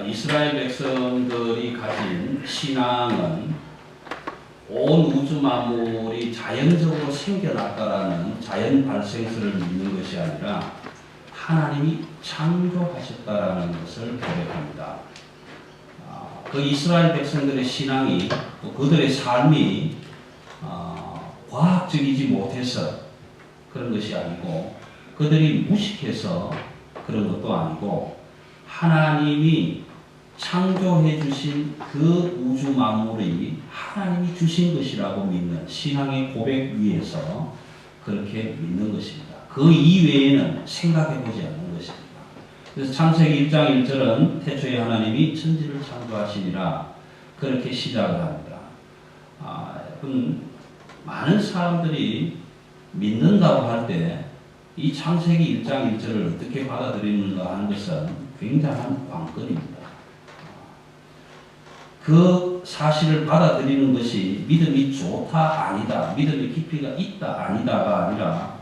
이스라엘 백성들이 가진 신앙은 온 우주 만물이 자연적으로 생겨났다라는 자연 발생설을 믿는 것이 아니라 하나님이 창조하셨다라는 것을 고백합니다. 그 이스라엘 백성들의 신앙이 또 그들의 삶이 과학적이지 못해서 그런 것이 아니고 그들이 무식해서 그런 것도 아니고 하나님이 창조해 주신 그 우주 만물이 하나님이 주신 것이라고 믿는 신앙의 고백 위에서 그렇게 믿는 것입니다. 그 이외에는 생각해 보지 않는 것입니다. 그래서 창세기 1장 1절은 태초에 하나님이 천지를 창조하시니라 그렇게 시작을 합니다. 많은 사람들이 믿는다고 할 때 이 창세기 1장 1절을 어떻게 받아들이는가 하는 것은 굉장한 관건입니다. 그 사실을 받아들이는 것이 믿음이 좋다 아니다, 믿음의 깊이가 있다 아니다가 아니라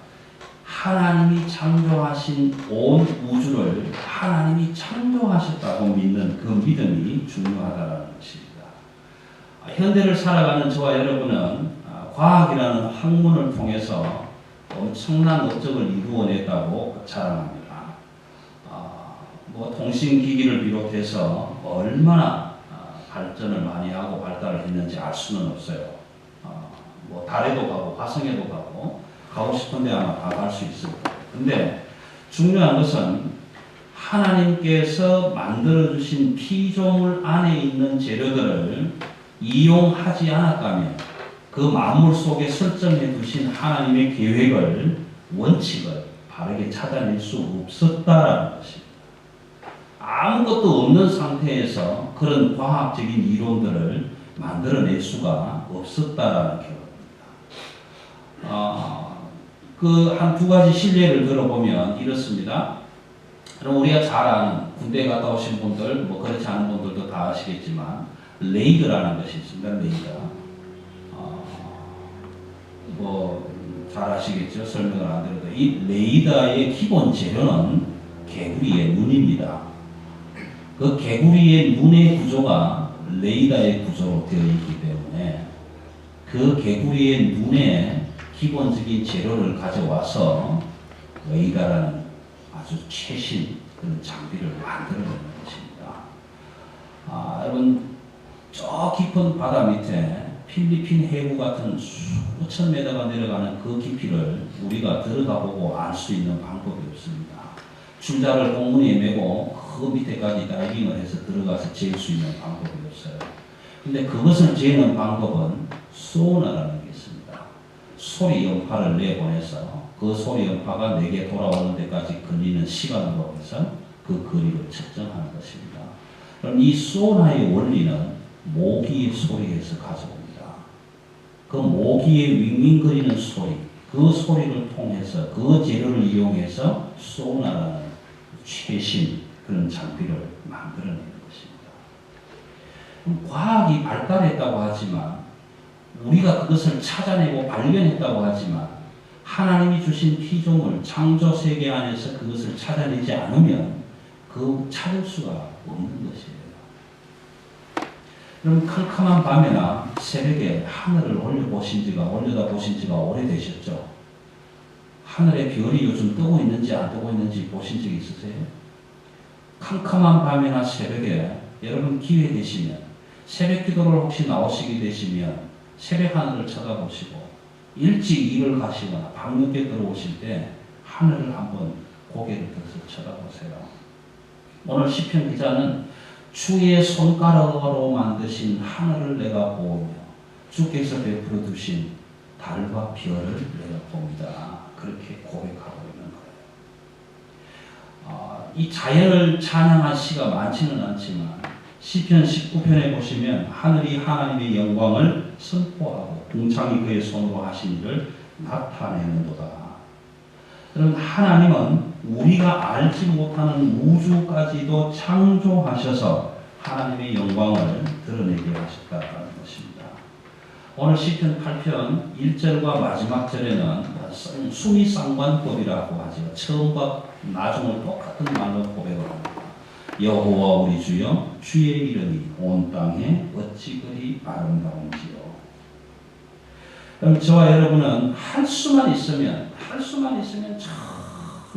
하나님이 창조하신 온 우주를 하나님이 창조하셨다고 믿는 그 믿음이 중요하다는 것입니다. 현대를 살아가는 저와 여러분은 과학이라는 학문을 통해서 엄청난 업적을 이루어냈다고 자랑합니다. 통신기기를 비롯해서 얼마나 발전을 많이 하고 발달을 했는지 알 수는 없어요. 달에도 가고 화성에도 가고 싶은데 아마 다 갈 수 있을 거예요. 근데 중요한 것은 하나님께서 만들어주신 피조물 안에 있는 재료들을 이용하지 않았다면 그 만물 속에 설정해 두신 하나님의 계획을, 원칙을 바르게 찾아낼 수 없었다라는 것입니다. 아무것도 없는 상태에서 그런 과학적인 이론들을 만들어낼 수가 없었다라는 결론입니다. 그 한 두 가지 실례를 들어보면 이렇습니다. 그럼 우리가 잘 아는 군대 갔다 오신 분들, 그렇지 않은 분들도 다 아시겠지만 레이더라는 것이 있습니다. 레이더. 잘 아시겠죠? 설명을 안 드려도 이 레이더의 기본 재료는 개구리의 눈입니다. 그 개구리의 눈의 구조가 레이더의 구조로 되어 있기 때문에 그 개구리의 눈의 기본적인 재료를 가져와서 레이더라는 아주 최신 그런 장비를 만들어내는 것입니다. 여러분 저 깊은 바다 밑에 필리핀 해구 같은 수천 메다가 내려가는 그 깊이를 우리가 들어가 보고 알 수 있는 방법이 없습니다. 줄자를 공문에 메고 그 밑에까지 다이빙을 해서 들어가서 잴 수 있는 방법이 없어요. 근데 그것을 재는 방법은 소나라는 게 있습니다. 소리 연파를 내보내서 그 소리 연파가 내게 돌아오는 데까지 걸리는 시간으로 해서 그 거리를 측정하는 것입니다. 그럼 이 소나의 원리는 모기의 소리에서 가져옵니다. 그 모기의 윙윙거리는 소리, 그 소리를 통해서 그 재료를 이용해서 소나라는 최신 그런 장비를 만들어내는 것입니다. 과학이 발달했다고 하지만 우리가 그것을 찾아내고 발견했다고 하지만 하나님이 주신 피조물 창조 세계 안에서 그것을 찾아내지 않으면 그 찾을 수가 없는 것이에요. 그럼 캄캄한 밤이나 새벽에 하늘을 올려다 보신 지가 오래되셨죠? 하늘에 별이 요즘 뜨고 있는지 안 뜨고 있는지 보신 적 있으세요? 캄캄한 밤이나 새벽에 여러분 기회 되시면 새벽 기도를 혹시 나오시게 되시면 새벽 하늘을 쳐다보시고 일찍 일을 가시거나 밤늦게 들어오실 때 하늘을 한번 고개를 들어서 쳐다보세요. 오늘 시편 기자는 주의 손가락으로 만드신 하늘을 내가 보며 주께서 베풀어 두신 달과 별을 내가 봅니다. 그렇게 고백하고 있는 거예요. 이 자연을 찬양할 시가 많지는 않지만 시편 19편에 보시면 하늘이 하나님의 영광을 선포하고 궁창이 그의 손으로 하신 일을 나타내는도다. 그럼 하나님은 우리가 알지 못하는 우주까지도 창조하셔서 하나님의 영광을 드러내게 하셨다는 것입니다. 오늘 시편 8편 1절과 마지막 절에는 수미상관법이라고 하죠. 처음과 나중을 똑같은 말로 고백을 합니다. 여호와 우리 주여 주의 이름이 온 땅에 어찌 그리 아름다운지요. 그럼 저와 여러분은 할 수만 있으면 저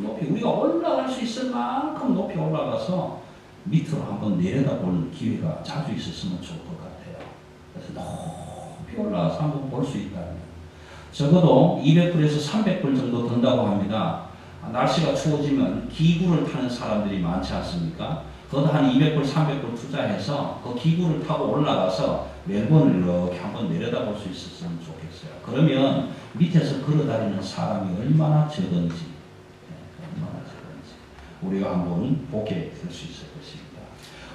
높이 우리가 올라갈 수 있을 만큼 높이 올라가서 밑으로 한번 내려다볼 기회가 자주 있었으면 좋을 것 같아요. 그래서 높이 올라가서 한번 볼 수 있다면 적어도 200불에서 300불 정도 든다고 합니다. 날씨가 추워지면 기구를 타는 사람들이 많지 않습니까? 그것도 한 200불, 300불 투자해서 그 기구를 타고 올라가서 멜번을 이렇게 한번 내려다볼 수 있었으면 좋겠어요. 그러면 밑에서 걸어다니는 사람이 얼마나 적은지 우리가 한번 보게 될 수 있을 것입니다.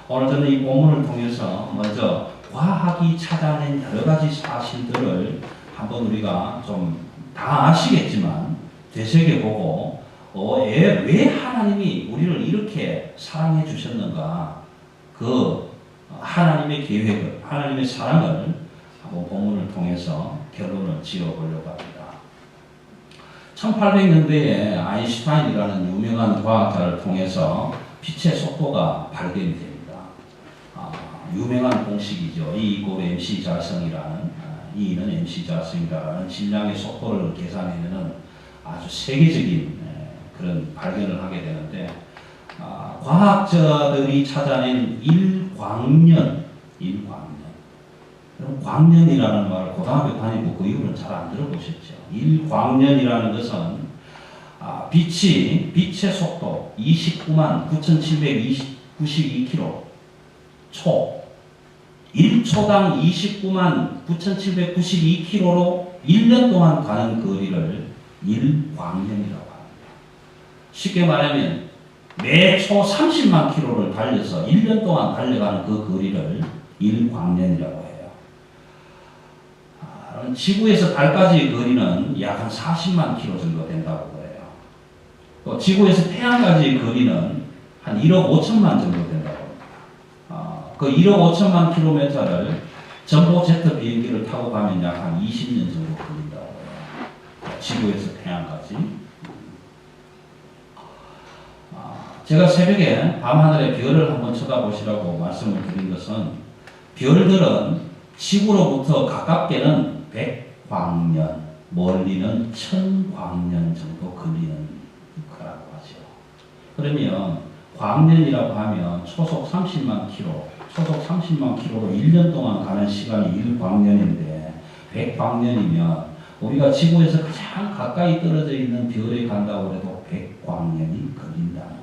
오늘 저는 이 본문을 통해서 먼저 과학이 찾아낸 여러 가지 사실들을 한번 우리가 좀 다 아시겠지만 되새겨보고 왜 하나님이 우리를 이렇게 사랑해 주셨는가, 그 하나님의 계획을, 하나님의 사랑을 한번 본문을 통해서 결론을 지어보려고 합니다. 1800년대에 아인슈타인이라는 유명한 과학자를 통해서 빛의 속도가 발견이 됩니다. 유명한 공식이죠. E = mc 자성이라는 E는 mc 자성이라는 질량의 속도를 계산해내는 아주 세계적인 그런 발견을 하게 되는데, 과학자들이 찾아낸 일광년. 그럼 광년이라는 말을 고등학교 다니고 그 이후로는 잘 안 들어보셨죠. 일광년이라는 것은 빛의 속도 29만 9,792km 초, 1초당 29만 9,792km로 1년 동안 가는 거리를 일광년이라고 합니다. 쉽게 말하면 매초 30만 킬로를 달려서 1년 동안 달려가는 그 거리를 일광년이라고 해요. 지구에서 달까지의 거리는 약 한 40만 킬로 정도 된다고 해요. 또 지구에서 태양까지의 거리는 한 1억 5천만 정도 된다고 합니다. 그 1억 5천만 킬로미터를 전보 제트 비행기를 타고 가면 약 한 20년 정도 걸린다고 해요. 지구에서 태양까지. 제가 새벽에 밤하늘의 별을 한번 쳐다보시라고 말씀을 드린 것은, 별들은 지구로부터 가깝게는 100광년, 멀리는 1000광년 정도 걸리는 거라고 하죠. 그러면 광년이라고 하면 초속 30만 킬로로 1년 동안 가는 시간이 1광년인데 100광년이면 우리가 지구에서 가장 가까이 떨어져 있는 별에 간다고 해도 100광년이 걸린다는 거예요.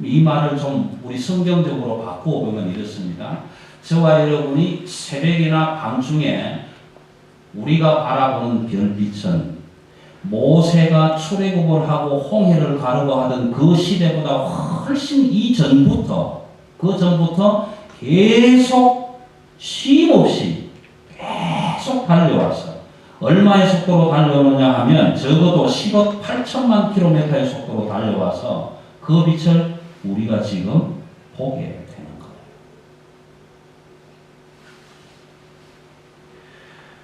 이 말을 좀 우리 성경적으로 바꾸어 보면 이렇습니다. 저와 여러분이 새벽이나 밤중에 우리가 바라보는 별빛은 모세가 출애굽을 하고 홍해를 가르고 하던 그 시대보다 훨씬 그 전부터 계속 쉼없이 계속 달려왔어요. 얼마의 속도로 달려오느냐 하면 적어도 10억 8천만 킬로미터의 속도로 달려와서 그 빛을 우리가 지금 보게 되는 거예요.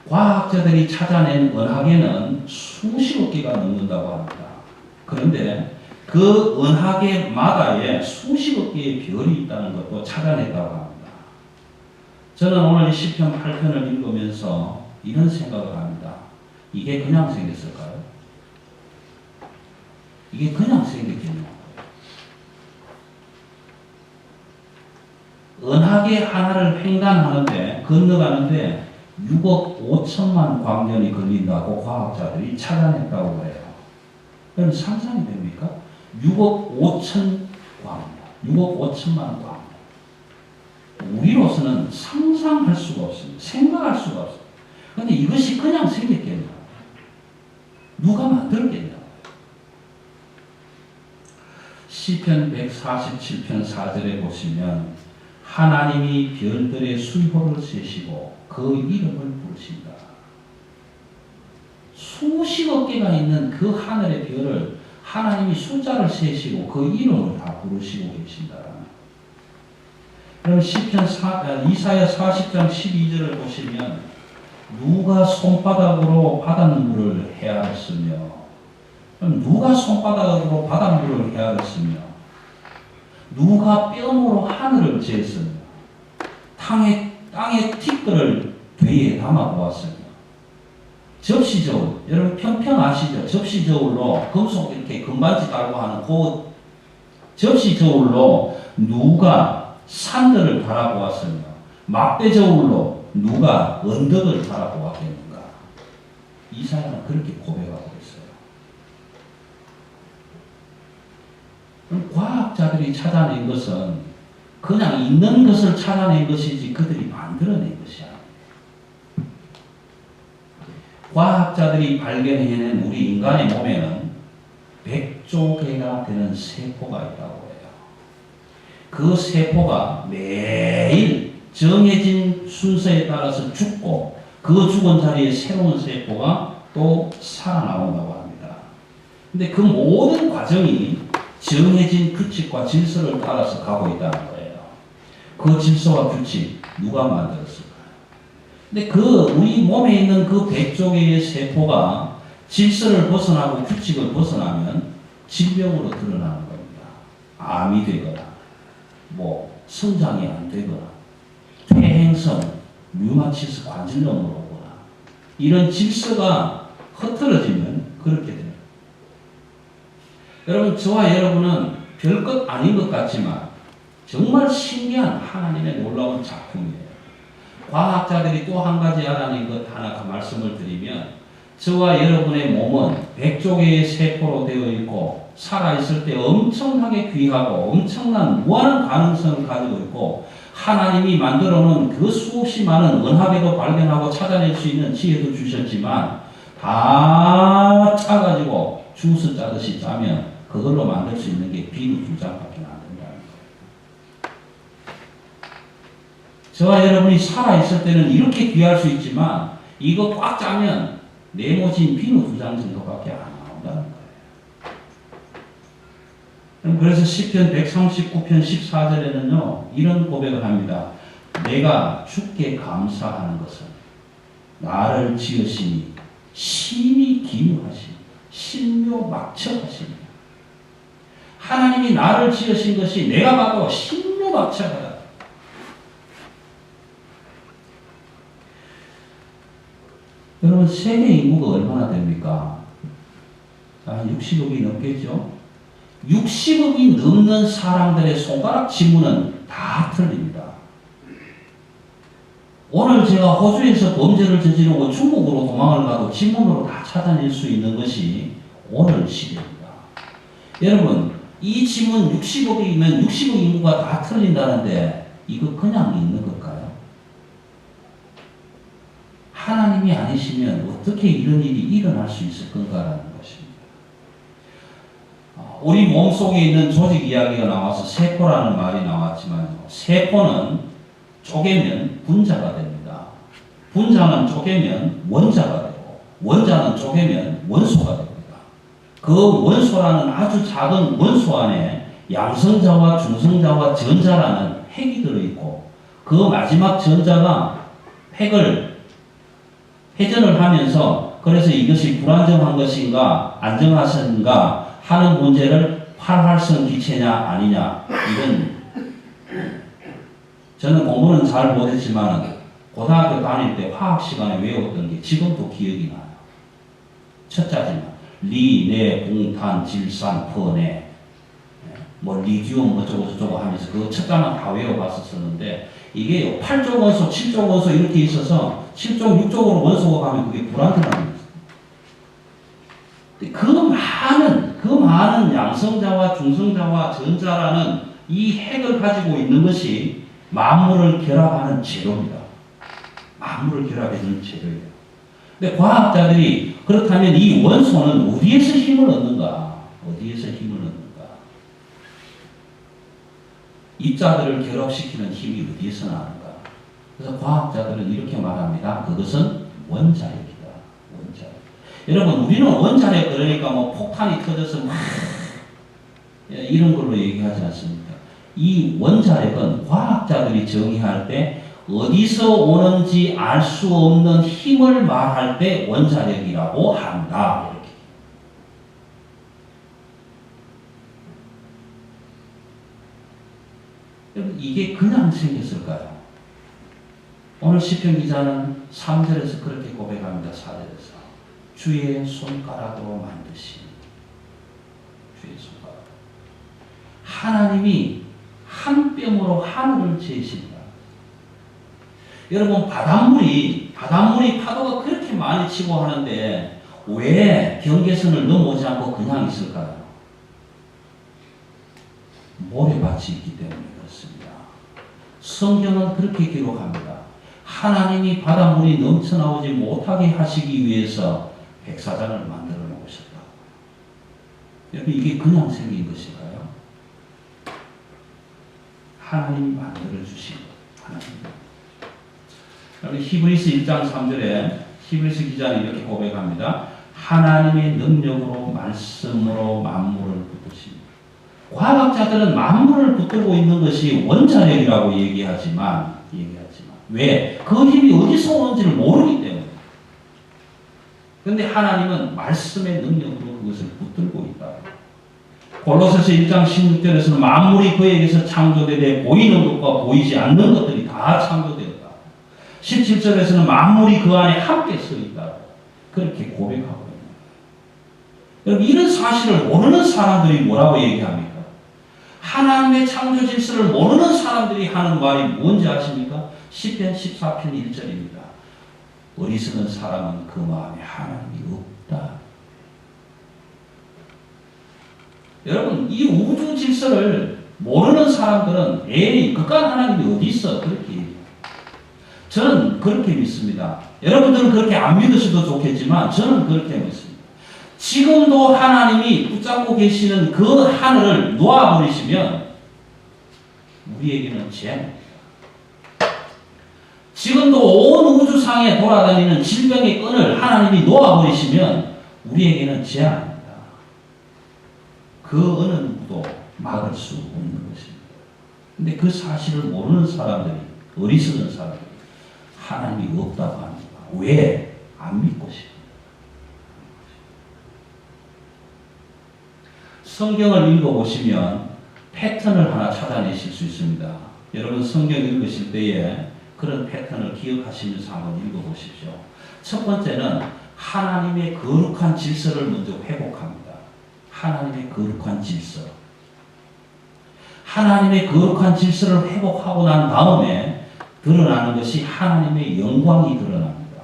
과학자들이 찾아낸 은하계는 수십억 개가 넘는다고 합니다. 그런데 그 은하계마다에 수십억 개의 별이 있다는 것도 찾아냈다고 합니다. 저는 오늘 이 시편 8편을 읽으면서 이런 생각을 합니다. 이게 그냥 생겼을까요? 이게 그냥 생겼겠냐고요. 은하계 하나를 횡단하는데, 건너가는데 6억 5천만 광년이 걸린다고 과학자들이 찾아냈다고 해요. 그럼 상상이 됩니까? 6억 5천 광년, 6억 5천만 광년. 우리로서는 상상할 수가 없습니다. 생각할 수가 없습니다. 그런데 이것이 그냥 생겼겠냐? 누가 만들었겠냐? 시편 147편 4절에 보시면 하나님이 별들의 수효를 세시고 그 이름을 부르신다. 수십억 개가 있는 그 하늘의 별을 하나님이 숫자를 세시고 그 이름을 다 부르시고 계신다. 그럼 이사야 40장 12절을 보시면 누가 손바닥으로 바닷물을 헤아렸으며, 그럼 누가 손바닥으로 바닷물을 헤아렸으며 누가 뼘으로 하늘을 재었으며 땅의 티끌을 되에 담아 보았으며 접시 저울, 여러분 평평 아시죠? 접시 저울로 금속 이렇게 금반지 달고 하는 그 접시 저울로 누가 산들을 달아보았으며 막대 저울로 누가 언덕을 달아보았겠는가. 이사야는 그렇게 고백하고 있어요. 그럼 과학자들이 찾아낸 것은 그냥 있는 것을 찾아낸 것이지 그들이 만들어낸 것이 아니에요. 과학자들이 발견해낸 우리 인간의 몸에는 100조 개가 되는 세포가 있다고 해요. 그 세포가 매일 정해진 순서에 따라서 죽고 그 죽은 자리에 새로운 세포가 또 살아나온다고 합니다. 근데 그 모든 과정이 정해진 규칙과 질서를 따라서 가고 있다는 거예요. 그 질서와 규칙 누가 만들었을까요? 근데 그 우리 몸에 있는 그 100조 개의 세포가 질서를 벗어나고 규칙을 벗어나면 질병으로 드러나는 겁니다. 암이 되거나 성장이 안 되거나 퇴행성 류마티스 관절염으로 오거나 이런 질서가 흐트러지면 그렇게 돼요. 여러분, 저와 여러분은 별것 아닌 것 같지만 정말 신기한 하나님의 놀라운 작품이에요. 과학자들이 또 한 가지 알아낸 것 하나 말씀을 드리면 저와 여러분의 몸은 100조 개의 세포로 되어 있고 살아있을 때 엄청나게 귀하고 엄청난 무한한 가능성을 가지고 있고 하나님이 만들어 놓은 그 수없이 많은 은하계도 발견하고 찾아낼 수 있는 지혜도 주셨지만 다 짜가지고 주스 짜듯이 짜면 그걸로 만들 수 있는 게 비누 2장밖에 안 된다는 거예요. 저와 여러분이 살아있을 때는 이렇게 귀할 수 있지만 이거 꽉 짜면 네모진 비누 2장 정도밖에 안 나온다는 거예요. 그래서 시편 139편 14절에는요 이런 고백을 합니다. 내가 주께 감사하는 것은 나를 지으시니 심히 기묘하시니 신묘막측하시니 하나님이 나를 지으신 것이 내가 봐도 신묘막측하다. 여러분 세계 인구가 얼마나 됩니까? 한 60억이 넘겠죠? 60억이 넘는 사람들의 손가락 지문은 다 틀립니다. 오늘 제가 호주에서 범죄를 저지르고 중국으로 도망을 가도 지문으로 다 찾아낼 수 있는 것이 오늘 시대입니다. 여러분, 이 지문 60억이면 60억 인구가 다 틀린다는데 이거 그냥 있는 걸까요? 하나님이 아니시면 어떻게 이런 일이 일어날 수 있을 건가라는 것입니다. 우리 몸속에 있는 조직 이야기가 나와서 세포라는 말이 나왔지만 세포는 쪼개면 분자가 됩니다. 분자는 쪼개면 원자가 되고 원자는 쪼개면 원소가 됩니다. 그 원소라는 아주 작은 원소 안에 양성자와 중성자와 전자라는 핵이 들어있고 그 마지막 전자가 핵을 회전을 하면서 그래서 이것이 불안정한 것인가 안정하신가 하는 문제를 활활성 기체냐 아니냐 이런 저는 공부는 잘 못했지만 고등학교 다닐 때 화학 시간에 외웠던 게 지금도 기억이 나요. 첫자지만 리, 네, 공탄, 질산, 퍼네 리디움 어쩌고 하면서 그 첫자만 다 외워봤었는데 이게 8쪽 원소, 7쪽 원소 이렇게 있어서 7쪽, 6쪽으로 원소가 가면 그게 불안정합니다. 그 많은 양성자와 중성자와 전자라는 이 핵을 가지고 있는 것이 만물을 결합하는 재료입니다. 만물을 결합해주는 재료예요. 근데 과학자들이 그렇다면 이 원소는 어디에서 힘을 얻는가? 어디에서 힘을 얻는가? 입자들을 결합시키는 힘이 어디에서 나는가? 그래서 과학자들은 이렇게 말합니다. 그것은 원자력이다. 원자력. 여러분, 우리는 원자력 그러니까 폭탄이 터져서 이런 걸로 얘기하지 않습니까? 이 원자력은 과학자들이 정의할 때 어디서 오는지 알 수 없는 힘을 말할 때 원자력이라고 한다. 이렇게. 여러분 이게 그냥 생겼을까요? 오늘 시편 기자는 3절에서 그렇게 고백합니다. 4절에서 주의 손가락으로 만드신 주의 손가락. 하나님이 한 뼘으로 하늘을 재신다. 여러분 바닷물이 파도가 그렇게 많이 치고 하는데 왜 경계선을 넘어오지 않고 그냥 있을까요? 모래밭이 있기 때문에 그렇습니다. 성경은 그렇게 기록합니다. 하나님이 바닷물이 넘쳐나오지 못하게 하시기 위해서 백사장을 만들어 놓으셨다. 여러분 이게 그냥 생긴 것일까요? 하나님이 만들어 주신 것. 하나님. 히브리서 1장 3절에 히브리서 기자는 이렇게 고백합니다. 하나님의 능력으로 말씀으로 만물을 붙드십니다. 과학자들은 만물을 붙들고 있는 것이 원자력이라고 얘기하지만 왜? 그 힘이 어디서 오는지를 모르기 때문에. 그런데 하나님은 말씀의 능력으로 그것을 붙들고 있다. 골로새서 1장 16절에서는 만물이 그에게서 창조되되 보이는 것과 보이지 않는 것들이 다 창조되었다. 17절에서는 만물이 그 안에 함께 서 있다. 그렇게 고백하고 있는 거예요. 여러분 이런 사실을 모르는 사람들이 뭐라고 얘기합니까? 하나님의 창조 질서를 모르는 사람들이 하는 말이 뭔지 아십니까? 시편 14편 1절입니다. 어리석은 사람은 그 마음에 하나님이 없다. 여러분 이 우주 질서를 모르는 사람들은 에이 그깟 하나님이 어디 있어 그렇게 얘기해요. 저는 그렇게 믿습니다. 여러분들은 그렇게 안 믿으셔도 좋겠지만 저는 그렇게 믿습니다. 지금도 하나님이 붙잡고 계시는 그 하늘을 놓아버리시면 우리에게는 재앙입니다. 지금도 온 우주상에 돌아다니는 질병의 끈을 하나님이 놓아버리시면 우리에게는 재앙입니다. 그 어느 누구도 막을 수 없는 것입니다. 근데 그 사실을 모르는 사람들이, 어리석은 사람들이 하나님이 없다고 합니다. 왜? 안 믿고 싶어요. 성경을 읽어보시면 패턴을 하나 찾아내실 수 있습니다. 여러분 성경 읽으실 때에 그런 패턴을 기억하시면서 한번 읽어보십시오. 첫 번째는 하나님의 거룩한 질서를 먼저 회복합니다. 하나님의 거룩한 질서. 하나님의 거룩한 질서를 회복하고 난 다음에 드러나는 것이 하나님의 영광이 드러납니다.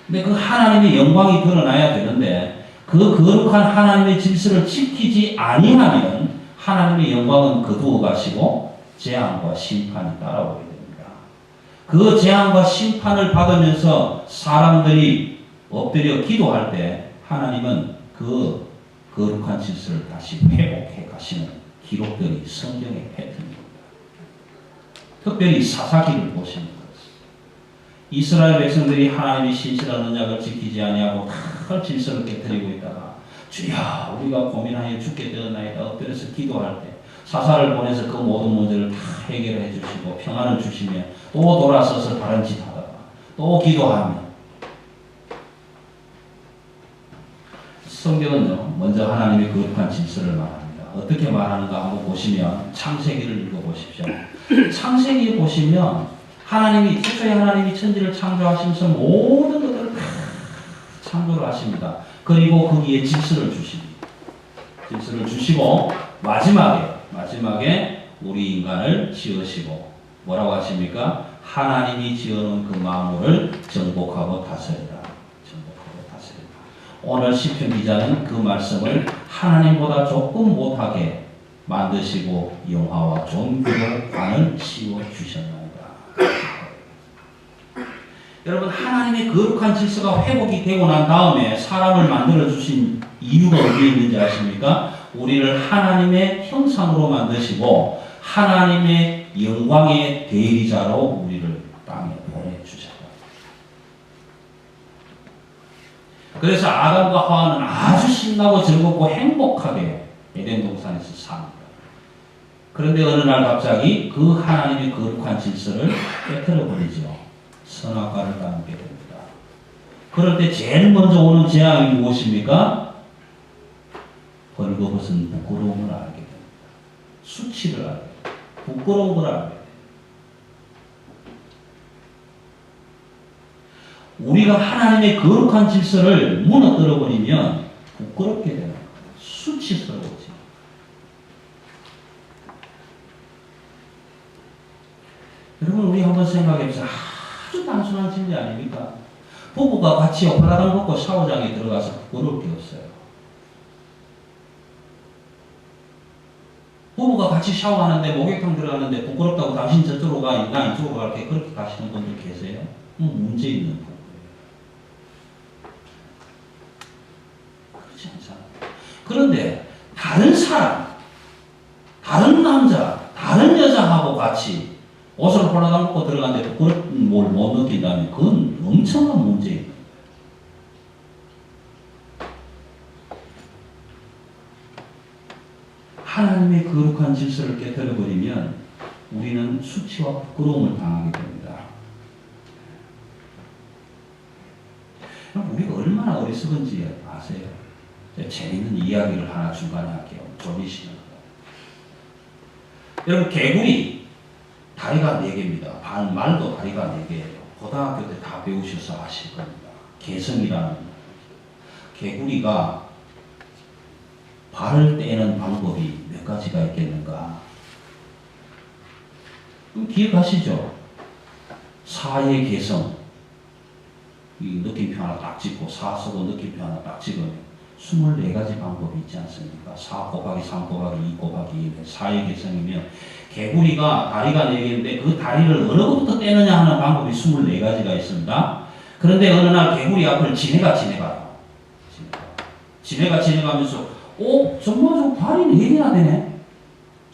근데 그 하나님의 영광이 드러나야 되는데 그 거룩한 하나님의 질서를 지키지 아니하면 하나님의 영광은 거두어 가시고 재앙과 심판이 따라오게 됩니다. 그 재앙과 심판을 받으면서 사람들이 엎드려 기도할 때 하나님은 그 거룩한 질서를 다시 회복해 가시는 기록들이 성경의 패턴입니다. 특별히 사사기를 보시는 것입니다. 이스라엘 백성들이 하나님의 신실한 언약을 지키지 아니하고 큰 질서를 깨뜨리고 있다가 주야 우리가 고민하여 죽게 되었나이다 엎드려서 기도할 때 사사를 보내서 그 모든 문제를 다 해결해 주시고 평안을 주시며 또 돌아서서 다른 짓 하다가 또 기도하며 성경은요 먼저 하나님의 거룩한 질서를 말합니다. 어떻게 말하는가 한번 보시면 창세기를 읽어보십시오. 창세기 보시면 하나님이 최초의 하나님이 천지를 창조하시면서 모든 것들을 다 창조를 하십니다. 그리고 거기에 질서를 주십니다. 질서를 주시고 마지막에 우리 인간을 지으시고 뭐라고 하십니까? 하나님이 지어놓은 그 만물을 정복하고 다스리라. 오늘 시편 기자는 그 말씀을 하나님보다 조금 못하게 만드시고 영화와 존귀로 관을 씌워 주셨나이다. 여러분 하나님의 거룩한 질서가 회복이 되고 난 다음에 사람을 만들어 주신 이유가 어디에 있는지 아십니까? 우리를 하나님의 형상으로 만드시고 하나님의 영광의 대리자로 우리를 땅에 보내주셨다. 그래서 아담과 하와는 아주 신나고 즐겁고 행복하게 에덴 동산에서 삽니다. 그런데 어느 날 갑자기 그 하나님의 거룩한 질서를 깨뜨려 버리죠. 선악과를 따먹게 됩니다. 그럴 때 제일 먼저 오는 재앙이 무엇입니까? 벌거벗은 부끄러움을 알게 됩니다. 수치를 알게 됩니다. 부끄러운 걸 알아야 돼. 우리가 하나님의 거룩한 질서를 무너뜨려 버리면 부끄럽게 되는 거예요. 수치스러워지. 여러분, 우리 한번 생각해보세요. 아주 단순한 진리 아닙니까? 부부가 같이 홀라당 먹고 샤워장에 들어가서 부끄러울 게 없어요. 부부가 같이 샤워하는데 목욕탕 들어가는데 부끄럽다고 당신 저쪽으로 가, 나 이쪽으로 갈게, 그렇게 가시는 분들 계세요? 문제 있는 부부예요. 그렇지 않잖아요. 그런데 다른 사람, 다른 남자, 다른 여자하고 같이 옷을 홀라당 먹고 들어가는데 부끄러운 뭘 못 느낀다면 그건 엄청난 문제예요. 하나님의 거룩한 질서를 깨뜨려버리면 우리는 수치와 부끄러움을 당하게 됩니다. 우리가 얼마나 어리석은지 아세요? 재밌는 이야기를 하나 중간에 할게요. 졸리시는 거. 여러분, 개구리 다리가 4개입니다. 말도 다리가 4개예요. 고등학교 때 다 배우셔서 아실 겁니다. 개성이라는 개구리가 발을 떼는 방법이 몇 가지가 있겠는가? 기억하시죠? 사의 개성, 이 느낌표 하나 딱 찍고 사 쓰고 느낌표 하나 딱 찍으면 24가지 방법이 있지 않습니까? 4 곱하기 3 곱하기 2 곱하기 1, 사의 개성이면 개구리가 다리가 4개인데 그 다리를 어느 것부터 떼느냐 하는 방법이 24가지가 있습니다. 그런데 어느 날 개구리 앞을 지네가요. 지네가 지나가면서 정말 저 발이 4개나 되네?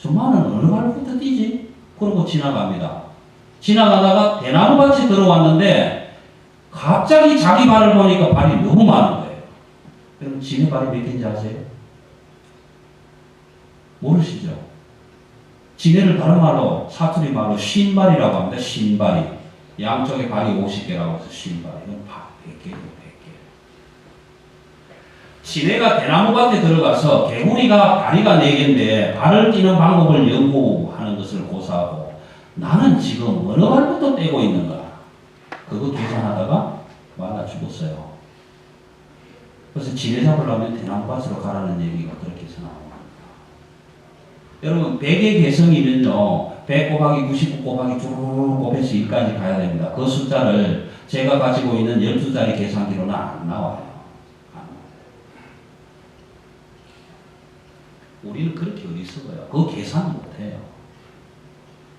정말은 어느 발부터 뛰지? 그러고 지나갑니다. 지나가다가 대나무밭에 들어왔는데 갑자기 자기 발을 보니까 발이 너무 많은 거예요. 여러분, 지네 발이 몇 개인지 아세요? 모르시죠? 지네를 다른 말로, 사투리 말로 신발이라고 합니다. 신발이. 양쪽에 발이 50개라고 해서 신발이. 이건 100개예요, 100개. 지네가 대나무밭에 들어가서 개구리가 다리가 4개인데 발을 띄는 방법을 연구하는 것을 고사하고 나는 지금 어느 발부터 떼고 있는가? 그거 계산하다가 말라 죽었어요. 그래서 지네 잡으려면 대나무밭으로 가라는 얘기가 그렇게 해서 나옵니다. 여러분, 100의 개성이면요, 100 곱하기 99 곱하기 쭉 곱해서 1까지 가야 됩니다. 그 숫자를 제가 가지고 있는 12자리 계산기로는 안 나와요. 우리는 그렇게 어리석어요. 그거 계산 못해요.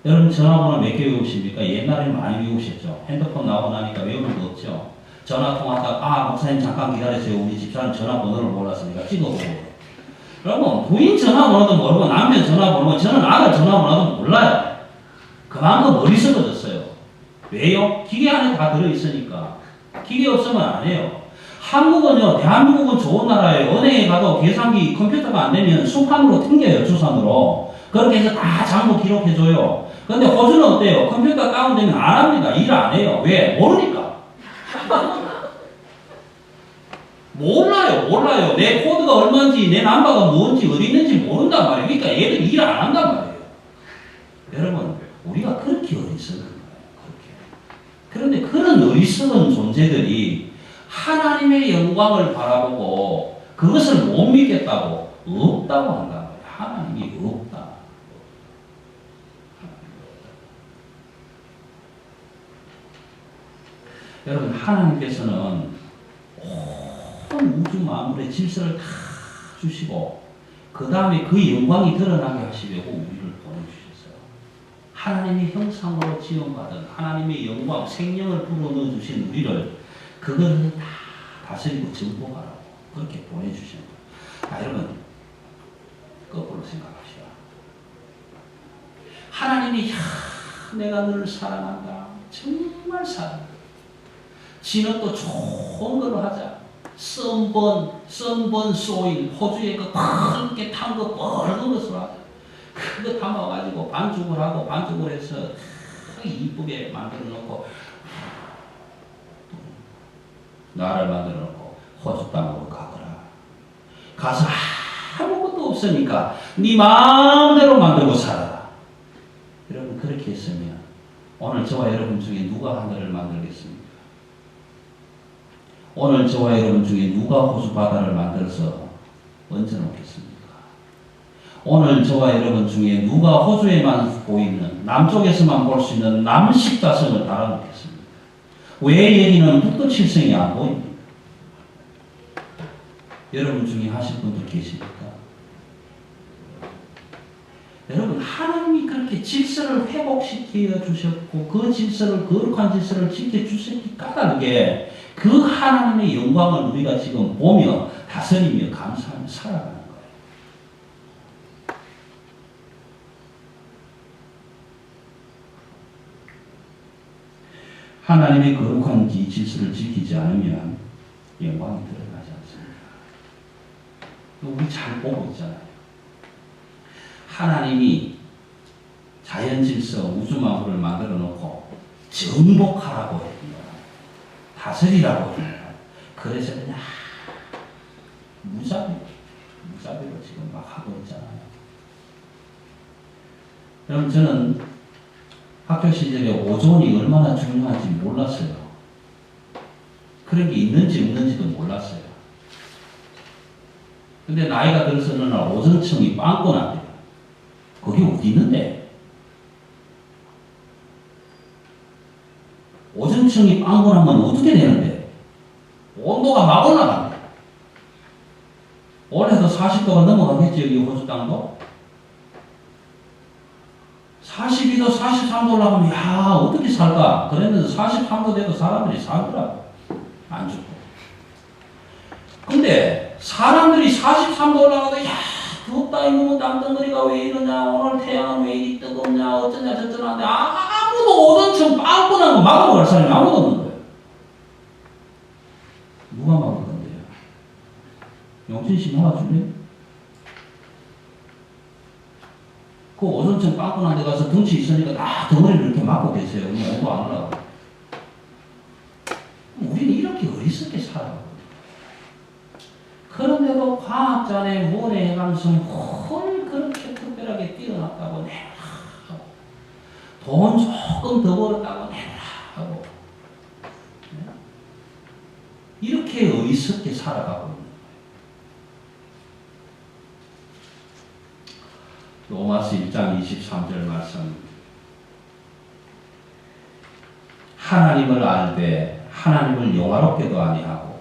여러분, 전화번호 몇 개 외우십니까? 옛날에 많이 외우셨죠. 핸드폰 나오고 나니까 외우는 거 없죠. 전화 통화하다가 목사님 잠깐 기다리세요. 우리 집사람 전화번호를 몰랐으니까 찍어보고. 여러분, 부인 전화번호도 모르고 남편 전화번호, 저는 아들 전화번호도 몰라요. 그만큼 어리석어졌어요. 왜요? 기계 안에 다 들어있으니까. 기계 없으면 안 해요. 한국은요, 대한민국은 좋은 나라예요. 은행에 가도 계산기 컴퓨터가 안 되면 수판으로 튕겨요, 주산으로. 그렇게 해서 다 장부 기록해줘요. 근데 호주는 어때요? 컴퓨터 다운되면 안 합니다. 일 안 해요. 왜? 모르니까. 몰라요. 내 코드가 얼마인지, 내 넘버가 뭔지, 어디 있는지 모른단 말이에요. 그러니까 얘들 일 안 한단 말이에요. 여러분, 우리가 그렇게 어리석은 거예요. 그런데 그런 어리석은 존재들이 하나님의 영광을 바라보고 그것을 못 믿겠다고 없다고 한단 말이에요. 하나님이 없다. 여러분, 하나님께서는 온 우주 만물의 질서를 다 주시고 그 다음에 그 영광이 드러나게 하시려고 우리를 보내주셨어요. 하나님의 형상으로 지원받은 하나님의 영광, 생명을 불어넣어 주신 우리를 그걸 다 다스리고 정복하라고 그렇게 보내주신 거예요. 여러분, 거꾸로 생각합시다. 하나님이 내가 너를 사랑한다. 정말 사랑한다. 지는 또 좋은 걸로 하자. 썬번 소일, 호주에 그 크게 탄 거 뻘건 것으로 하자. 그거 담아가지고 반죽을 하고 반죽을 해서 이쁘게 만들어 놓고 나를 만들어 놓고 호주 땅으로 가거라. 가서 아무것도 없으니까 네 마음대로 만들고 살아라. 오늘 저와 여러분 중에 누가 하늘을 만들겠습니까? 오늘 저와 여러분 중에 누가 호수 바다를 만들어서 얹어놓겠습니까? 오늘 저와 여러분 중에 누가 호주에만 보이는 남쪽에서만 볼 수 있는 남식자성을 달아놓겠습니까? 왜 여기는 북두칠성이 안 보입니까? 여러분 중에 하실 분들 계십니까? 여러분, 하나님이 그렇게 질서를 회복시켜 주셨고 그 질서를, 거룩한 질서를 지켜주셨기 까닭에 그 하나님의 영광을 우리가 지금 보며 다스리며 감사하며 살아가는 거예요. 하나님의 거룩한 이 질서를 지키지 않으면 영광이 들어가지 않습니다. 우리 잘 보고 있잖아요. 하나님이 자연 질서, 우주 만물을 만들어 놓고 정복하라고 했습니다. 다스리라고 했습니다. 그래서 그냥 무자비로 지금 막 하고 있잖아요. 여러분, 저는 학교 시절에 오존이 얼마나 중요한지 몰랐어요. 그런 게 있는지 없는지도 몰랐어요. 근데 나이가 들어서 어느 날 오존층이 빵꾸 났대요. 거기 어디 있는데? 오존층이 빵꾸 나면 어떻게 되는데? 온도가 막 올라간대. 올해도 40도가 넘어가겠지, 여기 호주 땅도? 42도, 43도 올라가면, 야, 어떻게 살까? 그랬는데 43도 돼도 사람들이 살더라고. 안 죽고. 근데 사람들이 43도 올라가도, 야, 덥다, 이놈의 땅덩어리가 왜 이러냐, 오늘 태양은 왜 이리 뜨겁냐, 어쩌냐, 저쩌냐 하는데 아무도 오전처럼 빵꾸 나는 거 막으러 갈 사람이 아무도 없는 거예요. 누가 막을 건데요? 영진 씨 막아줄래요? 그 오전처럼 빵꾸 난 데 가서 덩치 있으니까 다 덩어리를 이렇게 막고 계세요. 온도 안 올라가고. 우리는 이렇게 어리석게 살아가고. 그런데도 과학자네 뭐네 해가면서 헐 그렇게 특별하게 뛰어났다고 내라 하고 돈 조금 더 벌었다고 내라 하고 이렇게 어리석게 살아가고 있는 거예요. 로마서 1장 23절 말씀. 하나님을 알되 하나님을 영화롭게도 아니하고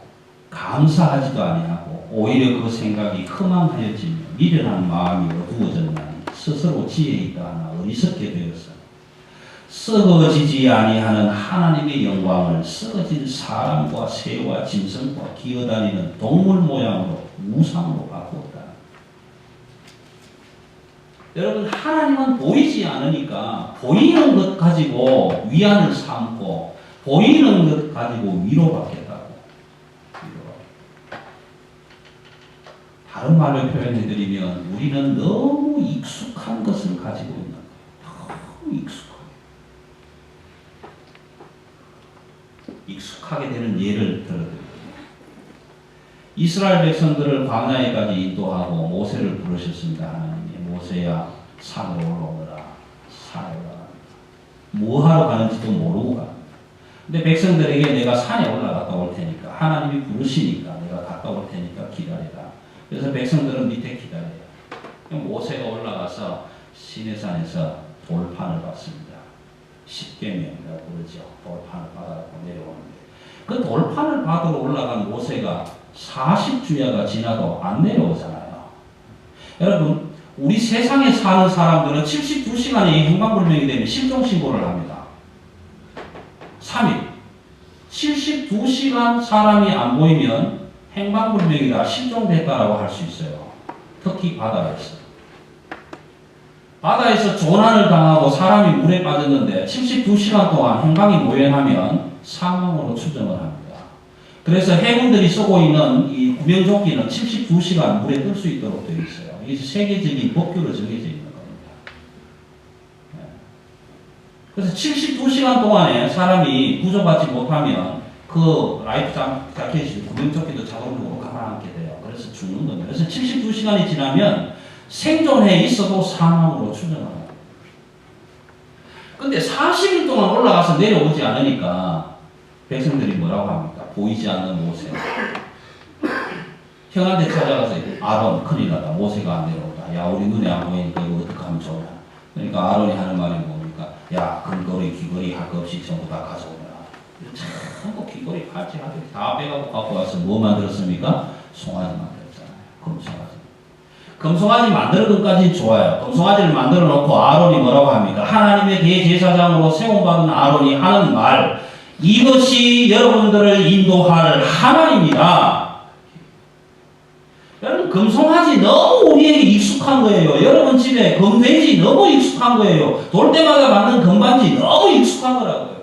감사하지도 아니하고 오히려 그 생각이 허망하여지며 미련한 마음이 어두워졌나니 스스로 지혜 있다 하나 어리석게 되었어. 썩어지지 아니하는 하나님의 영광을 썩어진 사람과 새와 짐승과 기어다니는 동물 모양으로 우상으로 바꾸었다. 여러분, 하나님은 보이지 않으니까 보이는 것 가지고 위안을 삼고 보이는 것 가지고 위로받겠다고. 다른 말로 표현해드리면 우리는 너무 익숙한 것을 가지고 있는 거예요. 너무 익숙하게 되는 예를 들어드립니다. 이스라엘 백성들을 광야에까지 인도하고 모세를 부르셨습니다. 하나님이 모세야 산으로 올라오너라. 산에 올라갑니다. 뭐하러 가는지도 모르고 갑니다. 근데 백성들에게 내가 산에 올라갔다 올 테니까 하나님이 부르시니까 내가 갔다 올 테니까 기다리라. 그래서 백성들은 밑에 기다려요. 모세가 올라가서 시내산에서 돌판을 받습니다. 십계명이라고 그러죠. 돌판을 받아서 내려오는데 그 돌판을 받으러 올라간 모세가 40주야가 지나도 안 내려오잖아요. 여러분, 우리 세상에 사는 사람들은 72시간이 행방불명이 되면 실종신고를 합니다. 3일 72시간 사람이 안 보이면 행방불명이다, 실종됐다라고 할 수 있어요. 특히 바다에서. 바다에서 조난을 당하고 사람이 물에 빠졌는데 72시간 동안 행방이 모연하면 사망으로 추정을 합니다. 그래서 해군들이 쓰고 있는 이 구명조끼는 72시간 물에 뜰 수 있도록 되어 있어요. 이게 세계적인 법규로 정해져 있는 겁니다. 그래서 72시간 동안에 사람이 구조받지 못하면 그 라이프 자켓이 구명조끼도 자동적으로 가라앉게 돼요. 그래서 죽는 겁니다. 그래서 72시간이 지나면 생존해 있어도 사망으로 추정합니다. 근데 40일 동안 올라가서 내려오지 않으니까 백성들이 뭐라고 합니까? 보이지 않는 모세. 형한테 찾아가서 아론 큰일 났다. 모세가 안 내려온다. 야 우리 눈에 안 보이니까 이거 어떻게 하면 좋냐. 그러니까 아론이 하는 말이 뭡니까? 야 금거리 귀걸이 할 거 없이 전부 다 가져오라. 전부 귀걸이 팔찌 하듯이 다 빼갖고 갖고 와서 뭐 만들었습니까? 송아지 만들었잖아요. 금송아지. 금송아지 만드는 것까지는 좋아요. 금송아지를 만들어 놓고 아론이 뭐라고 합니까? 하나님의 대제사장으로 세움받은 아론이 하는 말, 이것이 여러분들을 인도할 하나님이다. 여러분 금송아지 너무 우리에게 익숙한 거예요. 여러분 집에 금돼지 너무 익숙한 거예요. 돌 때마다 맞는 금반지 너무 익숙한 거라고요.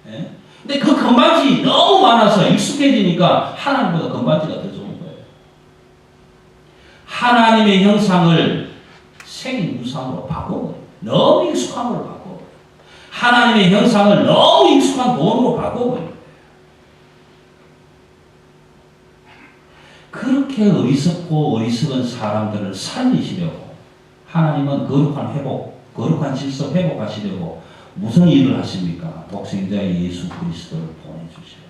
예? 근데 그 금반지 너무 많아서 익숙해지니까 하나님보다 금반지가 더 좋은 거예요. 하나님의 형상을 생인무상으로 바꿔버려요. 너무 익숙한 걸로 바꿔버려요. 하나님의 형상을 너무 익숙한 돈으로 바꿔버려요. 그렇게 어리석고 어리석은 사람들을 살리시려고 하나님은 거룩한 회복, 거룩한 질서 회복하시려고 무슨 일을 하십니까? 독생자의 예수 그리스도를 보내주세요.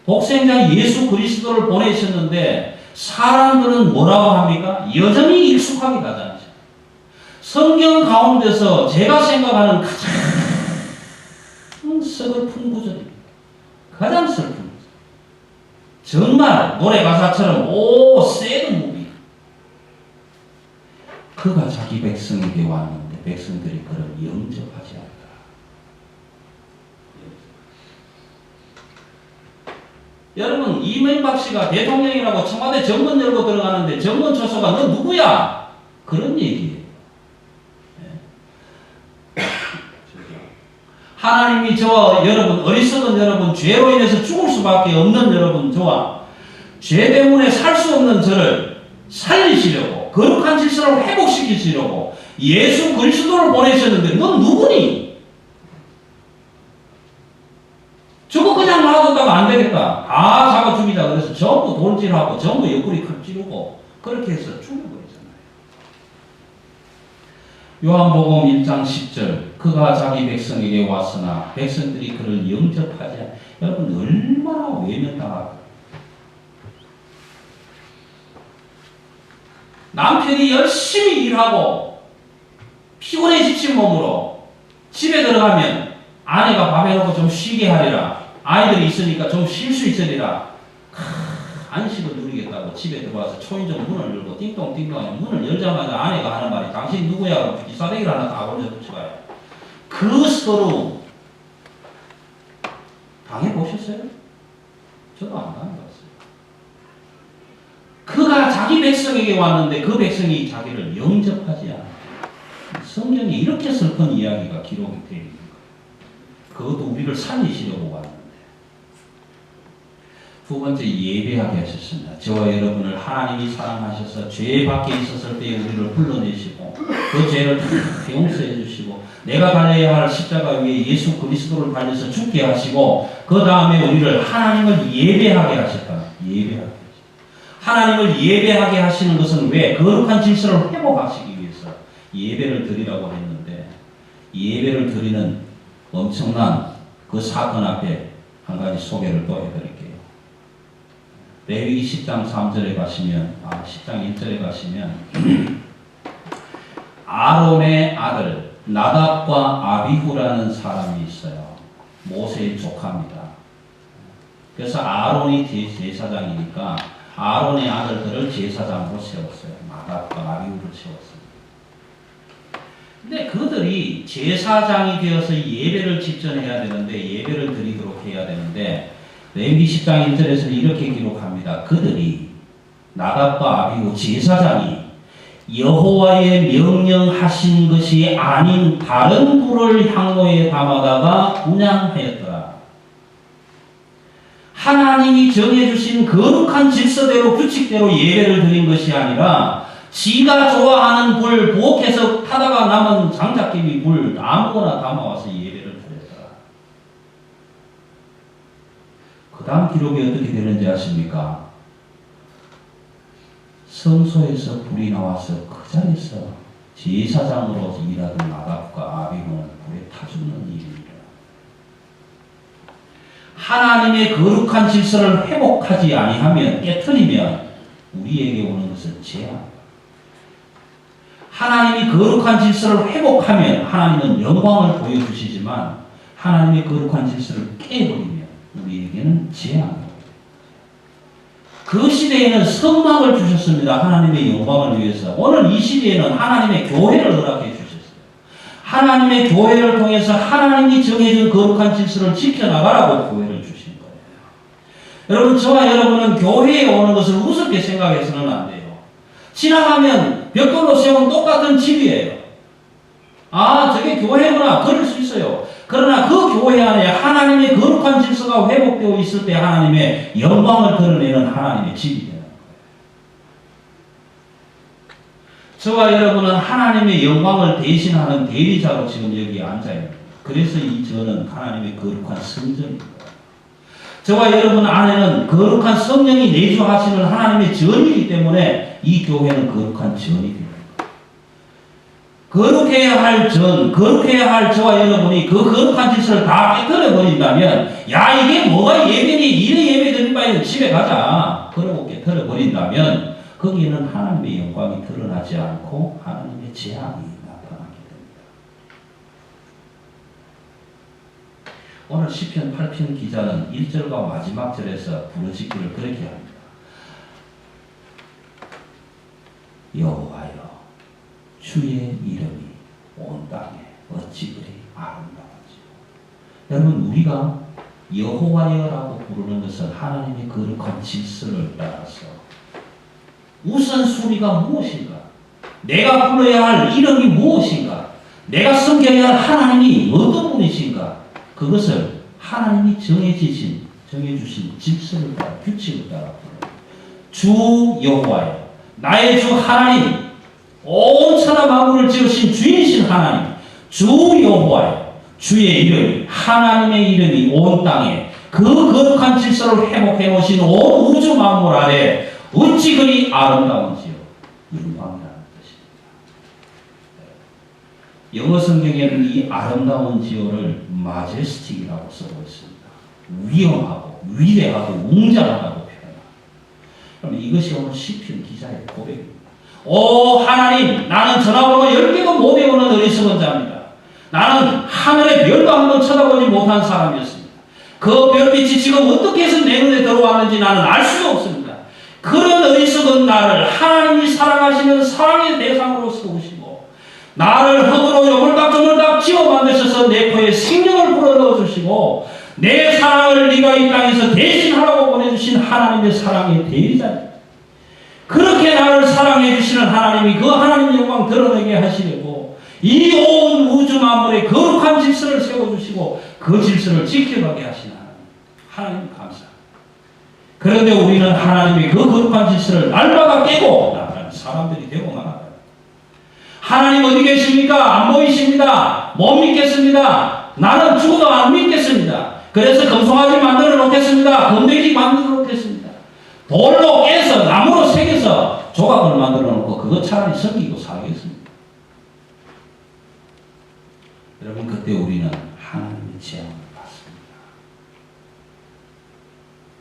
독생자 예수 그리스도를 보내셨는데 사람들은 뭐라고 합니까? 여전히 익숙하게 가잖아요. 성경 가운데서 제가 생각하는 가장 서글픈 구절입니다. 가장 슬픈 구절. 정말 노래 가사처럼 오 새드 무비. 그가 자기 백성에게 왔는데 백성들이 그를 영접하지 않더라. 여러분 이명박 씨가 대통령이라고 청와대 정문 열고 들어가는데 정문 초소가 너 누구야? 그런 얘기예요. 하나님이 저와 여러분, 어리석은 여러분, 죄로 인해서 죽을 수밖에 없는 여러분, 저와 죄 때문에 살 수 없는 저를 살리시려고, 거룩한 질서를 회복시키시려고 예수 그리스도를 보내셨는데 넌 누구니? 저거 그냥 놔뒀다가 안 되겠다. 다 잡아 죽이자. 그래서 전부 돌질하고 전부 옆구리 칼 찌르고 그렇게 해서 죽여버리잖아요. 요한복음 1장 10절 그가 자기 백성에게 왔으나 백성들이 그를 영접하지 않아. 여러분 얼마나 외면당할까. 남편이 열심히 일하고 피곤해 지친 몸으로 집에 들어가면 아내가 밥 해놓고 좀 쉬게 하리라. 아이들이 있으니까 좀 쉴 수 있으리라. 안식을 누리겠다고 집에 들어와서 초인종 문을 열고 띵동띵동 문을 열자마자 아내가 하는 말이 당신 누구야? 기사대기를 하나 다 올려붙여봐요. 그 서로 당해보셨어요? 저도 안 당해봤어요. 그가 자기 백성에게 왔는데 그 백성이 자기를 영접하지 않아요. 성경에 이렇게 슬픈 이야기가 기록이 되어 있는 거예요. 그것도 우리를 살리시려고 왔는데. 두 번째, 예배하게 하셨습니다. 저와 여러분을 하나님이 사랑하셔서 죄 밖에 있었을 때 우리를 불러내시고 그 죄를 다 용서해 주시고 내가 달려야 할 십자가 위에 예수 그리스도를 달려서 죽게 하시고 그 다음에 우리를 하나님을 예배하게 하셨다. 예배하게 하셨다. 하나님을 예배하게 하시는 것은 왜? 거룩한 질서를 회복하시기 위해서 예배를 드리라고 했는데 예배를 드리는 엄청난 그 사건 앞에 한 가지 소개를 또 해드릴게요. 레위기 10장 3절에 가시면, 10장 1절에 가시면 아론의 아들 나답과 아비후라는 사람이 있어요. 모세의 조카입니다. 그래서 아론이 제사장이니까 아론의 아들들을 제사장으로 세웠어요. 나답과 아비후를 세웠습니다. 근데 그들이 제사장이 되어서 예배를 집전해야 되는데 예배를 드리도록 해야 되는데 레위기 10장 1절에서는 이렇게 기록합니다. 그들이 나답과 아비후 제사장이 여호와의 명령하신 것이 아닌 다른 불을 향로에 담아다가 분향하였더라. 하나님이 정해주신 거룩한 질서대로 규칙대로 예배를 드린 것이 아니라 지가 좋아하는 불 부엌에서 타다가 남은 장작개비 불 아무거나 담아와서 예배를 드렸더라. 그 다음 기록이 어떻게 되는지 아십니까? 성소에서 불이 나와서 그 자리에서 제사장으로 일하던 나답과 아비후는 불에 타 죽는 일입니다. 하나님의 거룩한 질서를 회복하지 아니하면, 깨트리면 우리에게 오는 것은 재앙. 하나님이 거룩한 질서를 회복하면 하나님은 영광을 보여주시지만, 하나님의 거룩한 질서를 깨버리면 우리에게는 재앙입니다. 그 시대에는 성막을 주셨습니다. 하나님의 영광을 위해서. 오늘 이 시대에는 하나님의 교회를 허락해 주셨어요. 하나님의 교회를 통해서 하나님이 정해준 거룩한 질서를 지켜나가라고 교회를 주신 거예요. 여러분, 저와 여러분은 교회에 오는 것을 우습게 생각해서는 안 돼요. 지나가면 벽돌로 세운 똑같은 집이에요. 아, 저게 교회구나. 그럴 수 있어요. 그러나 그 교회 안에 하나님의 거룩한 질서가 회복되어 있을 때 하나님의 영광을 드러내는 하나님의 집이 되는 거예요. 저와 여러분은 하나님의 영광을 대신하는 대리자로 지금 여기 앉아있는 거예요. 그래서 이 저는 하나님의 거룩한 성전입니다. 저와 여러분 안에는 거룩한 성령이 내주하시는 하나님의 전이기 때문에 이 교회는 거룩한 전이 됩니다. 거룩해야 할 전, 거룩해야 할 저와 여러분이 그 거룩한 짓을 다 깨뜨려 버린다면, 야, 이게 뭐가 예배니? 이래 예배 드릴 바에는 집에 가자. 그러고 깨뜨려 버린다면, 거기에는 하나님의 영광이 드러나지 않고 하나님의 재앙이 나타나게 됩니다. 오늘 시편 8편 기자는 1절과 마지막 절에서 부르짖기를 그렇게 합니다. 여호와여, 주의 이름이 온 땅에 어찌 그리 아름다운지요. 여러분, 우리가 여호와여라고 부르는 것은 하나님의 거룩한 질서를 따라서 우선순위가 무엇인가? 내가 불러야 할 이름이 무엇인가? 내가 섬겨야 할 하나님이 어떤 분이신가? 그것을 하나님이 정해주신 질서를 따라, 규칙을 따라 불러요. 주 여호와여, 나의 주 하나님, 온 천하 만물을 지으신 주이신 하나님, 주 여호와여, 주의 이름이, 하나님의 이름이 온 땅에 그 거룩한 질서를 회복해 놓으신 온 우주 만물 아래 어찌 그리 아름다운지요. 영광이라는 뜻입니다. 영어 성경에는 이 아름다운지요를 majestic이라고 쓰고 있습니다. 위엄하고 위대하고 웅장하다고 표현합니다. 그럼 이것이 오늘 시편 기자의 고백입니다. 오 하나님, 나는 전화번호 10개도 못 외우는 어리석은 자입니다. 나는 하늘의 별도 한번 쳐다보지 못한 사람이었습니다. 그 별빛이 지금 어떻게 해서 내 눈에 들어왔는지 나는 알 수가 없습니다. 그런 어리석은 나를 하나님이 사랑하시는 사랑의 대상으로 세우시고, 나를 흙으로 요물딱조물딱 지어 만드셔서 내 코에 생명을 불어넣어 주시고, 내 사랑을 네가 이 땅에서 대신하라고 보내주신 하나님의 사랑의 대리자입니다. 그렇게 나를 사랑해 주시는 하나님이 그 하나님의 영광 드러내게 하시려고 이 온 우주 만물에 거룩한 질서를 세워주시고 그 질서를 지켜가게 하시는 하나님 감사합니다. 그런데 우리는 하나님의 그 거룩한 질서를 날마다 깨고 나가는 사람들이 되고 나가요. 하나님 어디 계십니까? 안 보이십니다. 못 믿겠습니다. 나는 죽어도 안 믿겠습니다. 그래서 금송아지 만들어 놓겠습니다. 금돼지 만들어 놓겠습니다. 돌로 깨서 나무로 새겨서 조각을 만들어 놓고 그거 차라리 섬기고 살겠습니다. 여러분, 그때 우리는 하나님의 재앙을 받습니다.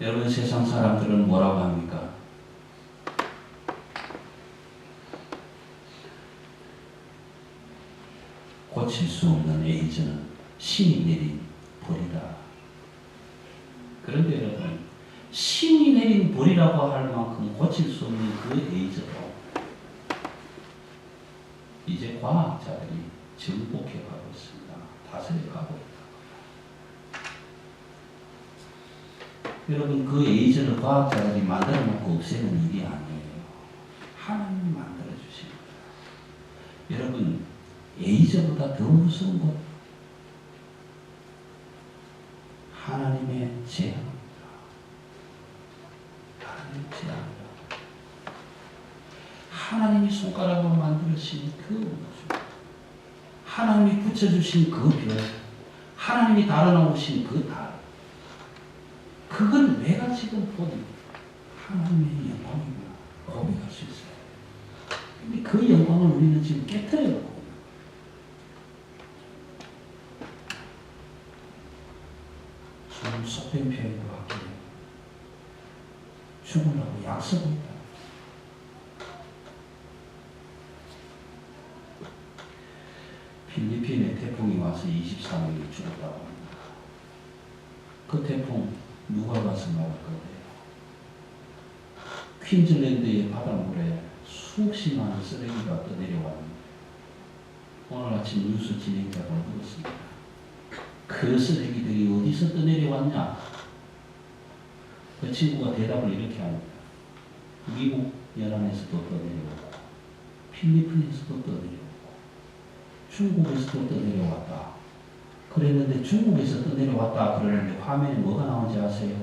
여러분, 세상 사람들은 뭐라고 합니까? 고칠 수 없는 에이즈는 신이 내린 벌이다. 그런데 여러분, 신이 내린 벌이라고 할 만큼 고칠 수 없는 그 에이즈로 이제 과학자들이 정복해가고 있습니다. 다스려가고 있다. 여러분, 그 에이즈를 과학자들이 만들어 놓고 없애는 일이 아니에요. 하나님이 만들어 주신 거예요. 여러분, 에이즈보다 더 무서운 것, 하나님의 재앙. 하나님이 손가락으로 만드신 그 우주, 하나님이 붙여주신 그 별, 하나님이 달아놓으신 그 달, 그걸 내가 지금 보니 하나님의 영광이구나 고백할 수 있어요. 근데 그 그 영광을 우리는 지금 깨뜨려요. 좀 속된 표현도 할게요. 죽으려고 약속합니다. 필리핀에 태풍이 와서 23명이 죽었다고 합니다. 그 태풍 누가 가서 막을 거예요? 퀸즐랜드의 바닷물에 수없이 많은 쓰레기가 떠내려왔는데 오늘 아침 뉴스 진행자가 물었습니다. 그 쓰레기들이 어디서 떠내려왔냐? 그 친구가 대답을 이렇게 합니다. 미국 연안에서도 떠내려오고 필리핀에서도 떠내려오고 중국에서도 떠내려왔다. 그랬는데 중국에서 떠내려왔다 그러는데 화면에 뭐가 나오는지 아세요?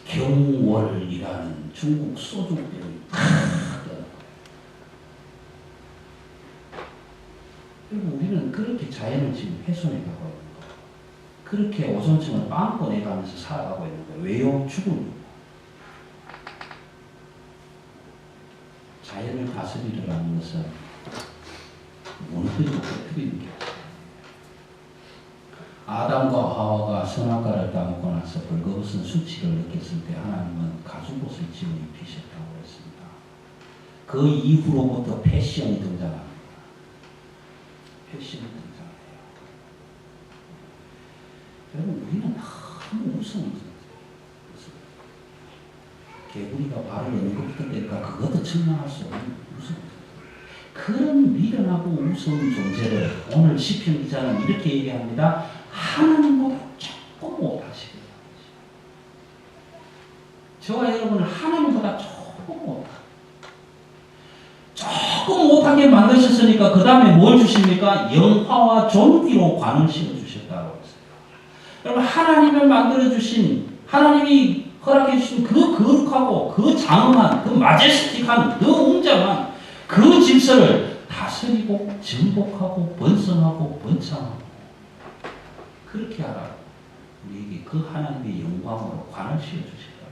경월이라는 중국 소주병이 탁 떠나요. 그리고 우리는 그렇게 자연을 지금 훼손해 가고 있는 거예요. 그렇게 오존층을 빵꿔내 가면서 살아가고 있는 거예요. 왜요? 죽음입니다. 자연을 다스리려는 것은 무너뜨리고 깨뜨리는 게 아담과 하와가 선악과를 따먹고 나서 벌거벗은 수치를 느꼈을 때 하나님은 가죽옷을 지어 입히셨다고 했습니다. 그 이후로부터 패션이 등장합니다. 패션이 등장해요. 여러분 우리는 너무 무서운 거예요. 개구리가 발을 언급했던 때니까 그것도 측량할 수 없는 무서운 거예요. 그런 미련하고 무서운 존재를 오늘 시편 기자는 이렇게 얘기합니다. 하나님보다 조금 못하시게. 저와 여러분을 하나님보다 조금 못하게. 조금 못하게 만드셨으니까 그 다음에 뭘 주십니까? 영화와 존귀로 관을 씌워주셨다고 했어요. 여러분 하나님을 만들어주신 하나님이 허락해주신 그 거룩하고 그 장엄한 그 마제스틱한 그 웅장한 그 질서를 다스리고 정복하고 번성하고 번창하고 그렇게 하라. 우리에게 그 하나님의 영광으로 관을 씌워주시다.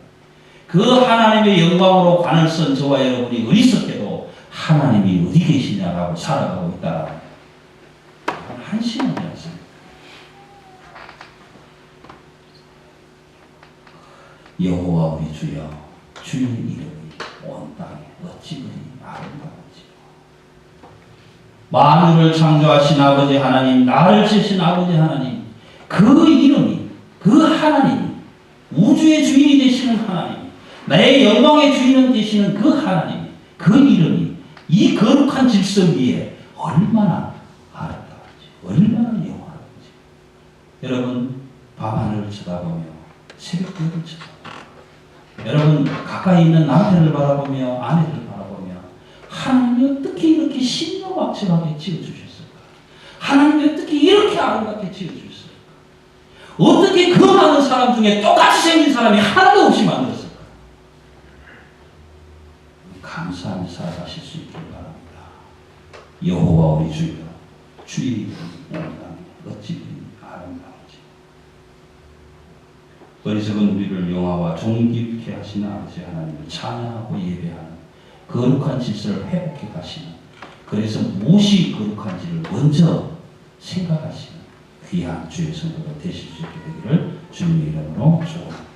그 하나님의 영광으로 관을 쓴 저와 여러분이 어리석게도 하나님이 어디 계시냐라고 살아가고 있다. 한심하지 않습니다. 여호와 우리 주여 주의 이름이 온 땅에 어찌 그리 아름다운지. 만물을 창조하신 아버지 하나님, 나를 지으신 아버지 하나님, 그 이름이, 그 하나님, 우주의 주인이 되시는 하나님, 나의 영광의 주인은 되시는 그 하나님, 그 이름이 이 거룩한 질서 위에 얼마나 아름다운지, 얼마나 영화로운지. 여러분 밤하늘을 쳐다보며 새벽별을 쳐다보며 여러분 가까이 있는 남편을 바라보며 아내를 바라보며 하나님이 어떻게 이렇게 신묘막측하게 지어주셨을까? 하나님이 어떻게 이렇게 아름답게 지어주셨을까? 어떻게 그 많은 사람 중에 똑같이 생긴 사람이 하나도 없이 만들었을까? 감사하며 살아가실 수 있길 바랍니다. 여호와 우리 주여 주의 이름이 어찌 아름다운지. 어리석은 우리를 영화와 존귀케 하시는 아버지 하나님을 찬양하고 예배하는 거룩한 질서를 회복해 가시는, 그래서 무엇이 거룩한지를 먼저 생각하시는 귀한 주의 성도가 되실 수 있게 되기를 주님의 이름으로 축원합니다.